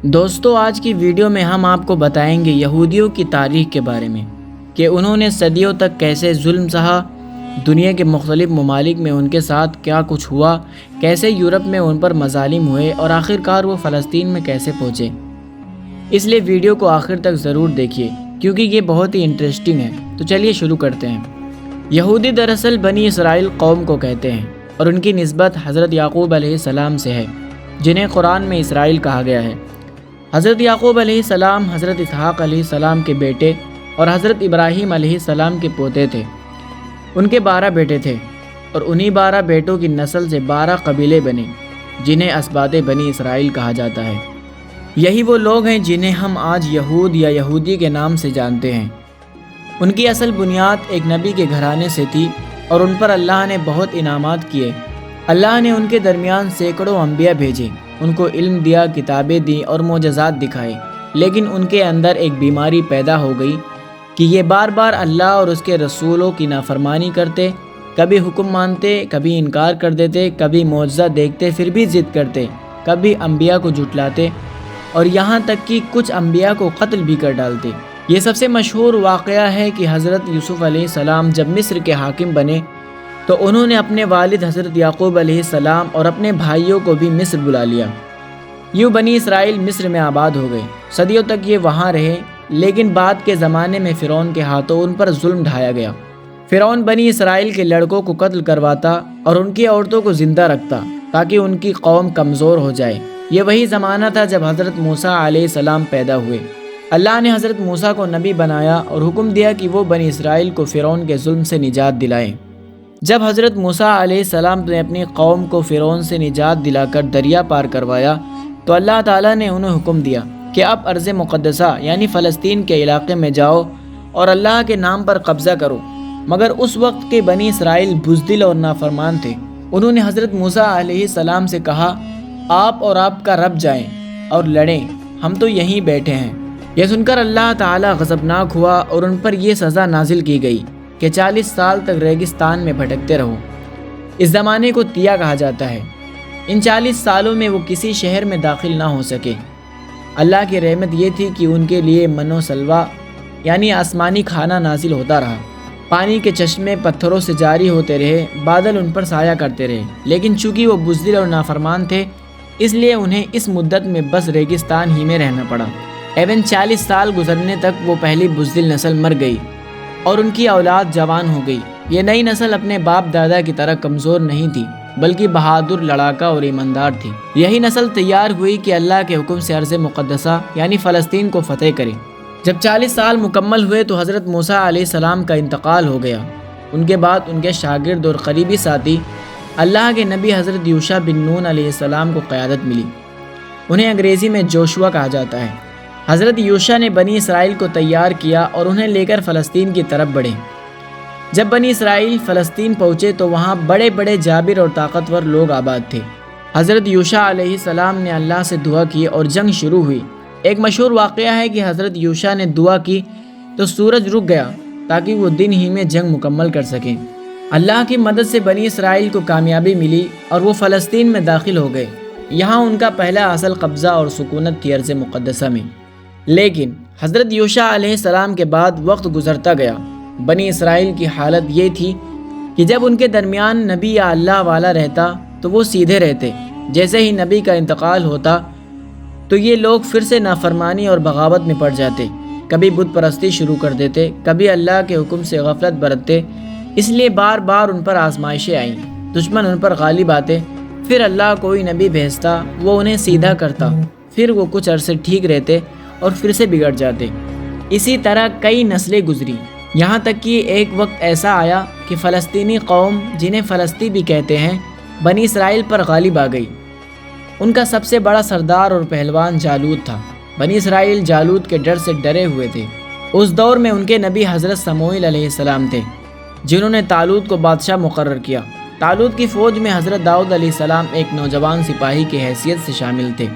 دوستو، آج کی ویڈیو میں ہم آپ کو بتائیں گے یہودیوں کی تاریخ کے بارے میں کہ انہوں نے صدیوں تک کیسے ظلم سہا، دنیا کے مختلف ممالک میں ان کے ساتھ کیا کچھ ہوا، کیسے یورپ میں ان پر مظالم ہوئے اور آخرکار وہ فلسطین میں کیسے پہنچے۔ اس لیے ویڈیو کو آخر تک ضرور دیکھیے کیونکہ یہ بہت ہی انٹرسٹنگ ہے۔ تو چلیے شروع کرتے ہیں۔ یہودی دراصل بنی اسرائیل قوم کو کہتے ہیں اور ان کی نسبت حضرت یعقوب علیہ السلام سے ہے، جنہیں قرآن میں اسرائیل کہا گیا ہے۔ حضرت یعقوب علیہ السلام حضرت اسحاق علیہ السلام کے بیٹے اور حضرت ابراہیم علیہ السلام کے پوتے تھے۔ ان کے 12 بیٹے تھے اور انہی 12 بیٹوں کی نسل سے 12 قبیلے بنے، جنہیں اسباط بنی اسرائیل کہا جاتا ہے۔ یہی وہ لوگ ہیں جنہیں ہم آج یہود یا یہودی کے نام سے جانتے ہیں۔ ان کی اصل بنیاد ایک نبی کے گھرانے سے تھی اور ان پر اللہ نے بہت انعامات کیے۔ اللہ نے ان کے درمیان سینکڑوں انبیاء بھیجے، ان کو علم دیا، کتابیں دیں اور معجزات دکھائے، لیکن ان کے اندر ایک بیماری پیدا ہو گئی کہ یہ بار بار اللہ اور اس کے رسولوں کی نافرمانی کرتے، کبھی حکم مانتے، کبھی انکار کر دیتے، کبھی معجزہ دیکھتے پھر بھی ضد کرتے، کبھی انبیاء کو جھٹلاتے اور یہاں تک کہ کچھ انبیاء کو قتل بھی کر ڈالتے۔ یہ سب سے مشہور واقعہ ہے کہ حضرت یوسف علیہ السلام جب مصر کے حاکم بنے تو انہوں نے اپنے والد حضرت یعقوب علیہ السلام اور اپنے بھائیوں کو بھی مصر بلا لیا۔ یوں بنی اسرائیل مصر میں آباد ہو گئے، صدیوں تک یہ وہاں رہے، لیکن بعد کے زمانے میں فرعون کے ہاتھوں ان پر ظلم ڈھایا گیا۔ فرعون بنی اسرائیل کے لڑکوں کو قتل کرواتا اور ان کی عورتوں کو زندہ رکھتا تاکہ ان کی قوم کمزور ہو جائے۔ یہ وہی زمانہ تھا جب حضرت موسیٰ علیہ السلام پیدا ہوئے۔ اللہ نے حضرت موسیٰ کو نبی بنایا اور حکم دیا کہ وہ بنی اسرائیل کو فرعون کے ظلم سے نجات دلائیں۔ جب حضرت موسیٰ علیہ السلام نے اپنی قوم کو فرعون سے نجات دلا کر دریا پار کروایا تو اللہ تعالیٰ نے انہیں حکم دیا کہ اب ارض مقدسہ یعنی فلسطین کے علاقے میں جاؤ اور اللہ کے نام پر قبضہ کرو۔ مگر اس وقت کے بنی اسرائیل بزدل اور نافرمان تھے۔ انہوں نے حضرت موسیٰ علیہ السلام سے کہا، آپ اور آپ کا رب جائیں اور لڑیں، ہم تو یہیں بیٹھے ہیں۔ یہ سن کر اللہ تعالیٰ غضبناک ہوا اور ان پر یہ سزا نازل کی گئی کہ 40 سال تک ریگستان میں بھٹکتے رہو۔ اس زمانے کو تیا کہا جاتا ہے۔ ان 40 سالوں میں وہ کسی شہر میں داخل نہ ہو سکے۔ اللہ کی رحمت یہ تھی کہ ان کے لیے من و سلوہ یعنی آسمانی کھانا نازل ہوتا رہا، پانی کے چشمے پتھروں سے جاری ہوتے رہے، بادل ان پر سایہ کرتے رہے، لیکن چونکہ وہ بزدل اور نافرمان تھے اس لیے انہیں اس مدت میں بس ریگستان ہی میں رہنا پڑا۔ ایون 40 سال گزرنے تک وہ پہلی بزدل نسل مر گئی اور ان کی اولاد جوان ہو گئی۔ یہ نئی نسل اپنے باپ دادا کی طرح کمزور نہیں تھی بلکہ بہادر، لڑاکا اور ایماندار تھی۔ یہی نسل تیار ہوئی کہ اللہ کے حکم سے ارض مقدسہ یعنی فلسطین کو فتح کرے۔ جب 40 سال مکمل ہوئے تو حضرت موسیٰ علیہ السلام کا انتقال ہو گیا۔ ان کے بعد ان کے شاگرد اور قریبی ساتھی اللہ کے نبی حضرت یوشع بن نون علیہ السلام کو قیادت ملی۔ انہیں انگریزی میں جوشوا کہا جاتا ہے۔ حضرت یوشع نے بنی اسرائیل کو تیار کیا اور انہیں لے کر فلسطین کی طرف بڑھے۔ جب بنی اسرائیل فلسطین پہنچے تو وہاں بڑے بڑے جابر اور طاقتور لوگ آباد تھے۔ حضرت یوشع علیہ السلام نے اللہ سے دعا کی اور جنگ شروع ہوئی۔ ایک مشہور واقعہ ہے کہ حضرت یوشع نے دعا کی تو سورج رک گیا تاکہ وہ دن ہی میں جنگ مکمل کر سکیں۔ اللہ کی مدد سے بنی اسرائیل کو کامیابی ملی اور وہ فلسطین میں داخل ہو گئے۔ یہاں ان کا پہلا اصل قبضہ اور سکونت تھی ارض مقدسہ میں۔ لیکن حضرت یوشع علیہ السلام کے بعد وقت گزرتا گیا۔ بنی اسرائیل کی حالت یہ تھی کہ جب ان کے درمیان نبی یا اللہ والا رہتا تو وہ سیدھے رہتے، جیسے ہی نبی کا انتقال ہوتا تو یہ لوگ پھر سے نافرمانی اور بغاوت میں پڑ جاتے، کبھی بت پرستی شروع کر دیتے، کبھی اللہ کے حکم سے غفلت برتتے۔ اس لیے بار بار ان پر آزمائشیں آئیں، دشمن ان پر غالب آتے، پھر اللہ کوئی نبی بھیجتا، وہ انہیں سیدھا کرتا، پھر وہ کچھ عرصے ٹھیک رہتے اور پھر سے بگڑ جاتے۔ اسی طرح کئی نسلیں گزری، یہاں تک کہ ایک وقت ایسا آیا کہ فلسطینی قوم جنہیں فلسطی بھی کہتے ہیں بنی اسرائیل پر غالب آ گئی۔ ان کا سب سے بڑا سردار اور پہلوان جالوت تھا۔ بنی اسرائیل جالوت کے ڈر سے ڈرے ہوئے تھے۔ اس دور میں ان کے نبی حضرت سموئیل علیہ السلام تھے جنہوں نے طالوت کو بادشاہ مقرر کیا۔ طالوت کی فوج میں حضرت داؤد علیہ السلام ایک نوجوان سپاہی کی حیثیت سے شامل تھے۔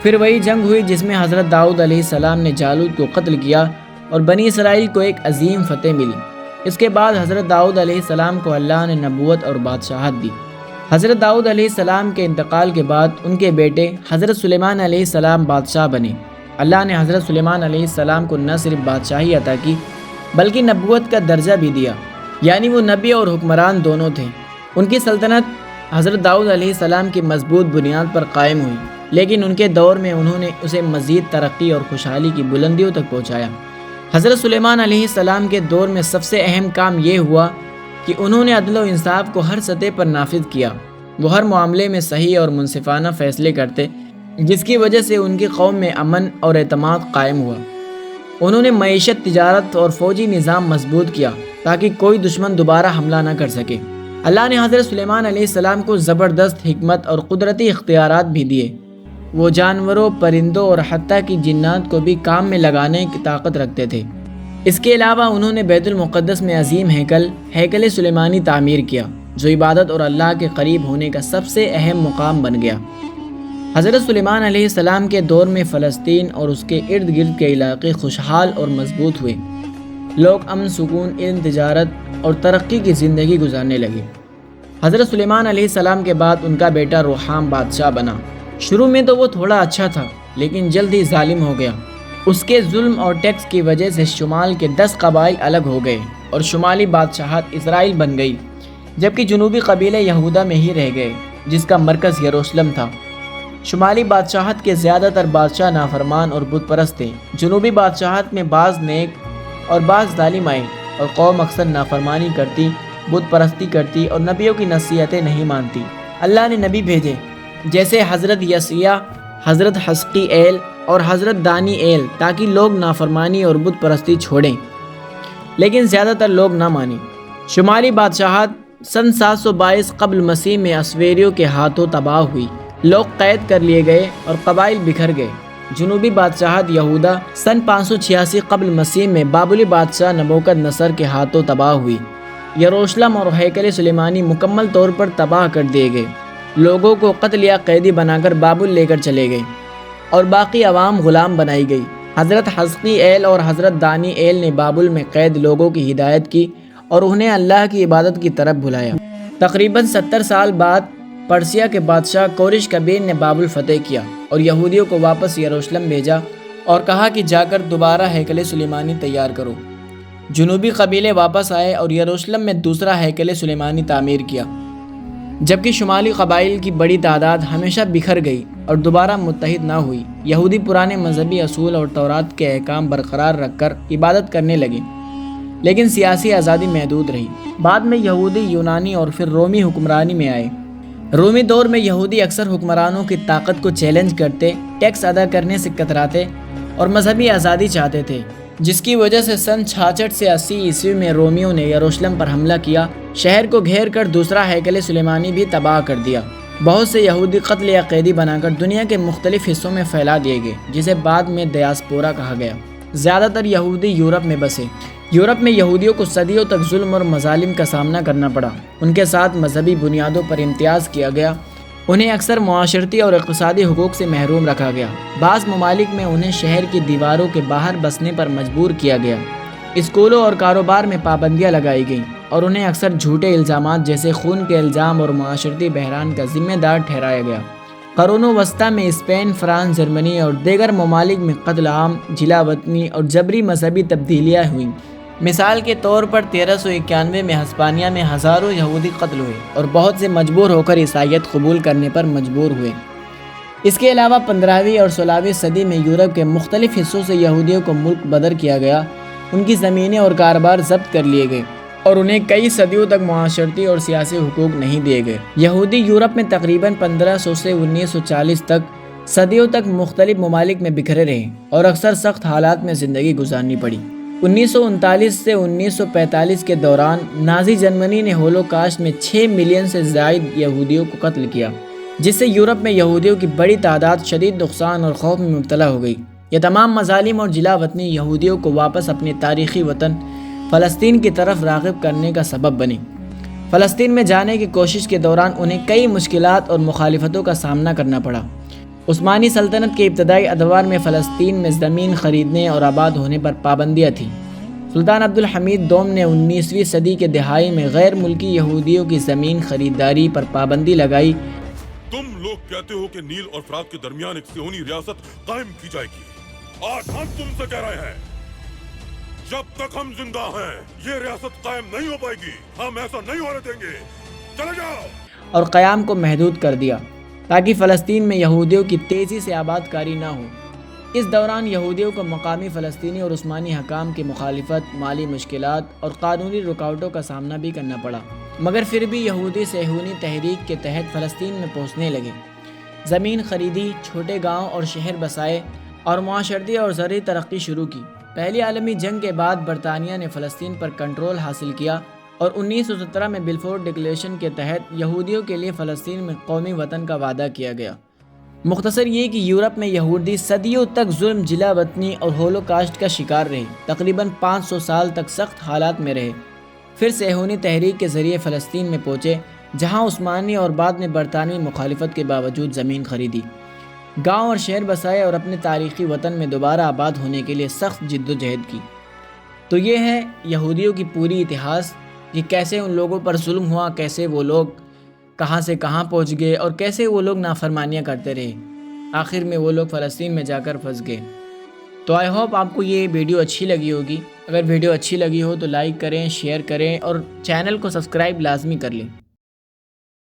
پھر وہی جنگ ہوئی جس میں حضرت داؤد علیہ السلام نے جالوت کو قتل کیا اور بنی اسرائیل کو ایک عظیم فتح ملی۔ اس کے بعد حضرت داؤد علیہ السلام کو اللہ نے نبوت اور بادشاہت دی۔ حضرت داؤد علیہ السلام کے انتقال کے بعد ان کے بیٹے حضرت سلیمان علیہ السلام بادشاہ بنے۔ اللہ نے حضرت سلیمان علیہ السلام کو نہ صرف بادشاہی عطا کی بلکہ نبوت کا درجہ بھی دیا، یعنی وہ نبی اور حکمران دونوں تھے۔ ان کی سلطنت حضرت داؤد علیہ السلام کی مضبوط بنیاد پر قائم ہوئی، لیکن ان کے دور میں انہوں نے اسے مزید ترقی اور خوشحالی کی بلندیوں تک پہنچایا۔ حضرت سلیمان علیہ السلام کے دور میں سب سے اہم کام یہ ہوا کہ انہوں نے عدل و انصاف کو ہر سطح پر نافذ کیا۔ وہ ہر معاملے میں صحیح اور منصفانہ فیصلے کرتے، جس کی وجہ سے ان کی قوم میں امن اور اعتماد قائم ہوا۔ انہوں نے معیشت، تجارت اور فوجی نظام مضبوط کیا تاکہ کوئی دشمن دوبارہ حملہ نہ کر سکے۔ اللہ نے حضرت سلیمان علیہ السلام کو زبردست حکمت اور قدرتی اختیارات بھی دیے۔ وہ جانوروں، پرندوں اور حتیٰ کہ جنات کو بھی کام میں لگانے کی طاقت رکھتے تھے۔ اس کے علاوہ انہوں نے بیت المقدس میں عظیم ہیکل سلیمانی تعمیر کیا، جو عبادت اور اللہ کے قریب ہونے کا سب سے اہم مقام بن گیا۔ حضرت سلیمان علیہ السلام کے دور میں فلسطین اور اس کے ارد گرد کے علاقے خوشحال اور مضبوط ہوئے۔ لوگ امن، سکون، علم، تجارت اور ترقی کی زندگی گزارنے لگے۔ حضرت سلیمان علیہ السلام کے بعد ان کا بیٹا روحام بادشاہ بنا۔ شروع میں تو وہ تھوڑا اچھا تھا، لیکن جلد ہی ظالم ہو گیا۔ اس کے ظلم اور ٹیکس کی وجہ سے شمال کے 10 قبائل الگ ہو گئے اور شمالی بادشاہت اسرائیل بن گئی، جبکہ جنوبی قبیلے یہودا میں ہی رہ گئے، جس کا مرکز یروشلم تھا۔ شمالی بادشاہت کے زیادہ تر بادشاہ نافرمان اور بت پرست تھے۔ جنوبی بادشاہت میں بعض نیک اور بعض ظالم آئے، اور قوم اکثر نافرمانی کرتی، بت پرستی کرتی اور نبیوں کی نصیحتیں نہیں مانتی۔ اللہ نے نبی بھیجے جیسے حضرت یسیع، حضرت حزقییل اور حضرت دانییل، تاکہ لوگ نافرمانی اور بت پرستی چھوڑیں، لیکن زیادہ تر لوگ نہ مانیں۔ شمالی بادشاہت سن 722 قبل مسیح میں اسوریوں کے ہاتھوں تباہ ہوئی، لوگ قید کر لیے گئے اور قبائل بکھر گئے۔ جنوبی بادشاہت یہودا سن 586 قبل مسیح میں بابلی بادشاہ نبوکد نصر کے ہاتھوں تباہ ہوئی۔ یروشلم اور ہیکل سلیمانی مکمل طور پر تباہ کر دیے گئے۔ لوگوں کو قتل یا قیدی بنا کر بابل لے کر چلے گئے اور باقی عوام غلام بنائی گئی۔ حضرت حزقییل اور حضرت دانییل نے بابل میں قید لوگوں کی ہدایت کی اور انہیں اللہ کی عبادت کی طرف بلایا۔ تقریباً 70 سال بعد پرسیا کے بادشاہ کورش کبیر نے بابل فتح کیا اور یہودیوں کو واپس یروشلم بھیجا اور کہا کہ جا کر دوبارہ ہیکل سلیمانی تیار کرو۔ جنوبی قبیلے واپس آئے اور یروشلم میں دوسرا ہیکل سلیمانی تعمیر کیا، جبکہ شمالی قبائل کی بڑی تعداد ہمیشہ بکھر گئی اور دوبارہ متحد نہ ہوئی۔ یہودی پرانے مذہبی اصول اور تورات کے احکام برقرار رکھ کر عبادت کرنے لگے، لیکن سیاسی آزادی محدود رہی۔ بعد میں یہودی، یونانی اور پھر رومی حکمرانی میں آئے۔ رومی دور میں یہودی اکثر حکمرانوں کی طاقت کو چیلنج کرتے، ٹیکس ادا کرنے سے کتراتے اور مذہبی آزادی چاہتے تھے، جس کی وجہ سے سن 66 سے 80 عیسوی میں رومیوں نے یروشلم پر حملہ کیا، شہر کو گھیر کر دوسرا ہیکل سلیمانی بھی تباہ کر دیا۔ بہت سے یہودی قتل یا قیدی بنا کر دنیا کے مختلف حصوں میں پھیلا دیے گئے، جسے بعد میں دیاسپورا کہا گیا۔ زیادہ تر یہودی یورپ میں بسے۔ یورپ میں یہودیوں کو صدیوں تک ظلم اور مظالم کا سامنا کرنا پڑا۔ ان کے ساتھ مذہبی بنیادوں پر امتیاز کیا گیا، انہیں اکثر معاشرتی اور اقتصادی حقوق سے محروم رکھا گیا۔ بعض ممالک میں انہیں شہر کی دیواروں کے باہر بسنے پر مجبور کیا گیا۔ اسکولوں اور کاروبار میں پابندیاں لگائی گئیں اور انہیں اکثر جھوٹے الزامات جیسے خون کے الزام اور معاشرتی بحران کا ذمہ دار ٹھہرایا گیا۔ قرون وسطیٰ میں اسپین، فرانس، جرمنی اور دیگر ممالک میں قتل عام، جلا وطنی اور جبری مذہبی تبدیلیاں ہوئیں۔ مثال کے طور پر 1391 میں ہسپانیہ میں ہزاروں یہودی قتل ہوئے اور بہت سے مجبور ہو کر عیسائیت قبول کرنے پر مجبور ہوئے۔ اس کے علاوہ 15ویں اور 16ویں صدی میں یورپ کے مختلف حصوں سے یہودیوں کو ملک بدر کیا گیا، ان کی زمینیں اور کاروبار ضبط کر لیے گئے اور انہیں کئی صدیوں تک معاشرتی اور سیاسی حقوق نہیں دیے گئے۔ یہودی یورپ میں تقریباً 1500 سے 1940 تک صدیوں تک مختلف ممالک میں بکھرے رہے اور اکثر سخت حالات میں زندگی گزارنی پڑی۔ 1939 سے 1945 کے دوران نازی جرمنی نے ہولوکاسٹ میں 6 ملین سے زائد یہودیوں کو قتل کیا، جس سے یورپ میں یہودیوں کی بڑی تعداد شدید نقصان اور خوف میں مبتلا ہو گئی۔ یہ تمام مظالم اور جلا وطنی یہودیوں کو واپس اپنے تاریخی وطن فلسطین کی طرف راغب کرنے کا سبب بنی۔ فلسطین میں جانے کی کوشش کے دوران انہیں کئی مشکلات اور مخالفتوں کا سامنا کرنا پڑا۔ عثمانی سلطنت کے ابتدائی ادوار میں فلسطین میں زمین خریدنے اور آباد ہونے پر پابندیاں تھیں۔ سلطان عبدالحمید دوم نے 19ویں صدی کے دہائی میں غیر ملکی یہودیوں کی زمین خریداری پر پابندی لگائی۔ تم لوگ کہتے ہو کہ نیل اور فرات کے درمیان ایک صہیونی ریاست قائم کی جائے گی۔ آج ہم تم سے کہہ رہے ہیں جب تک ہم زندہ ہیں یہ ریاست قائم نہیں ہو پائے گی، ہم ایسا نہیں ہونے دیں گے، چلے جاؤ۔ اور قیام کو محدود کر دیا تاکہ فلسطین میں یہودیوں کی تیزی سے آباد کاری نہ ہو۔ اس دوران یہودیوں کو مقامی فلسطینی اور عثمانی حکام کی مخالفت، مالی مشکلات اور قانونی رکاوٹوں کا سامنا بھی کرنا پڑا، مگر پھر بھی یہودی صہیونی تحریک کے تحت فلسطین میں پہنچنے لگے، زمین خریدی، چھوٹے گاؤں اور شہر بسائے اور معاشرتی اور زرعی ترقی شروع کی۔ پہلی عالمی جنگ کے بعد برطانیہ نے فلسطین پر کنٹرول حاصل کیا اور 1917 میں بلفور ڈکلیریشن کے تحت یہودیوں کے لیے فلسطین میں قومی وطن کا وعدہ کیا گیا۔ مختصر یہ کہ یورپ میں یہودی صدیوں تک ظلم، جلا وطنی اور ہولوکاسٹ کا شکار رہے، تقریباً 500 سال تک سخت حالات میں رہے، پھر صہیونی تحریک کے ذریعے فلسطین میں پہنچے، جہاں عثمانی اور بعد میں برطانوی مخالفت کے باوجود زمین خریدی، گاؤں اور شہر بسائے اور اپنے تاریخی وطن میں دوبارہ آباد ہونے کے لیے سخت جد و جہد کی۔ تو یہ ہے یہودیوں کی پوری اتہاس کہ کیسے ان لوگوں پر ظلم ہوا، کیسے وہ لوگ کہاں سے کہاں پہنچ گئے اور کیسے وہ لوگ نافرمانیاں کرتے رہے، آخر میں وہ لوگ فلسطین میں جا کر پھنس گئے۔ تو آئی ہوپ آپ کو یہ ویڈیو اچھی لگی ہوگی۔ اگر ویڈیو اچھی لگی ہو تو لائک کریں، شیئر کریں اور چینل کو سبسکرائب لازمی کر لیں۔